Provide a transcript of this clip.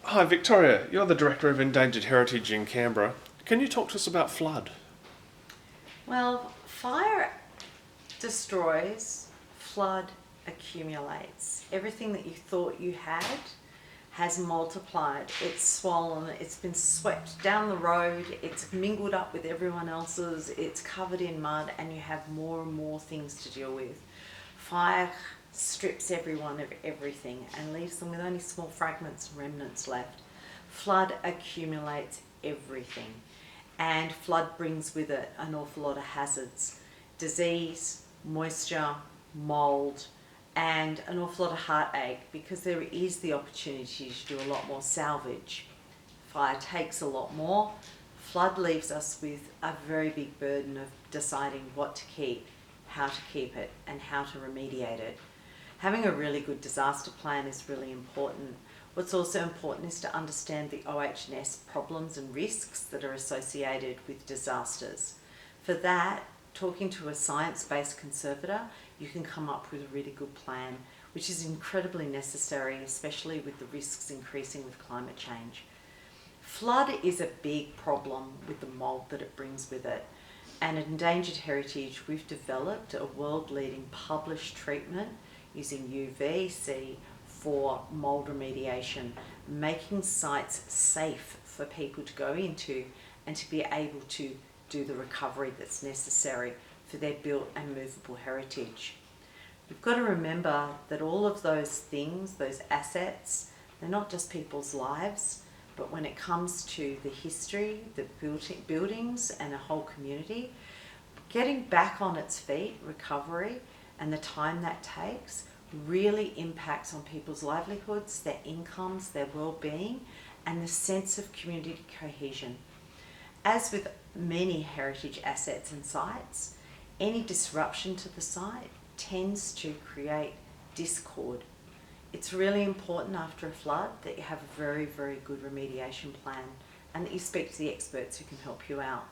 Hi Victoria, you're the Director of Endangered Heritage in Canberra. Can you talk to us about flood? Well, fire destroys, flood accumulates. Everything that you thought you had has multiplied. It's swollen, it's been swept down the road, it's mingled up with everyone else's, it's covered in mud, and you have more and more things to deal with. Fire strips everyone of everything and leaves them with only small fragments and remnants left. Flood accumulates everything, and flood brings with it an awful lot of hazards: disease, moisture, mould, and an awful lot of heartache, because there is the opportunity to do a lot more salvage. Fire takes a lot more. Flood leaves us with a very big burden of deciding what to keep, how to keep it, and how to remediate it. Having a really good disaster plan is really important. What's also important is to understand the OH&S problems and risks that are associated with disasters. For that, talking to a science-based conservator, you can come up with a really good plan, which is incredibly necessary, especially with the risks increasing with climate change. Flood is a big problem with the mould that it brings with it. And at Endangered Heritage, we've developed a world-leading published treatment using UVC for mould remediation, making sites safe for people to go into and to be able to do the recovery that's necessary for their built and movable heritage. You've got to remember that all of those things, those assets, they're not just people's lives, but when it comes to the history, the buildings and a whole community, getting back on its feet, recovery, and the time that takes really impacts on people's livelihoods, their incomes, their well-being, and the sense of community cohesion. As with many heritage assets and sites, any disruption to the site tends to create discord. It's really important after a flood that you have a very, very good remediation plan and that you speak to the experts who can help you out.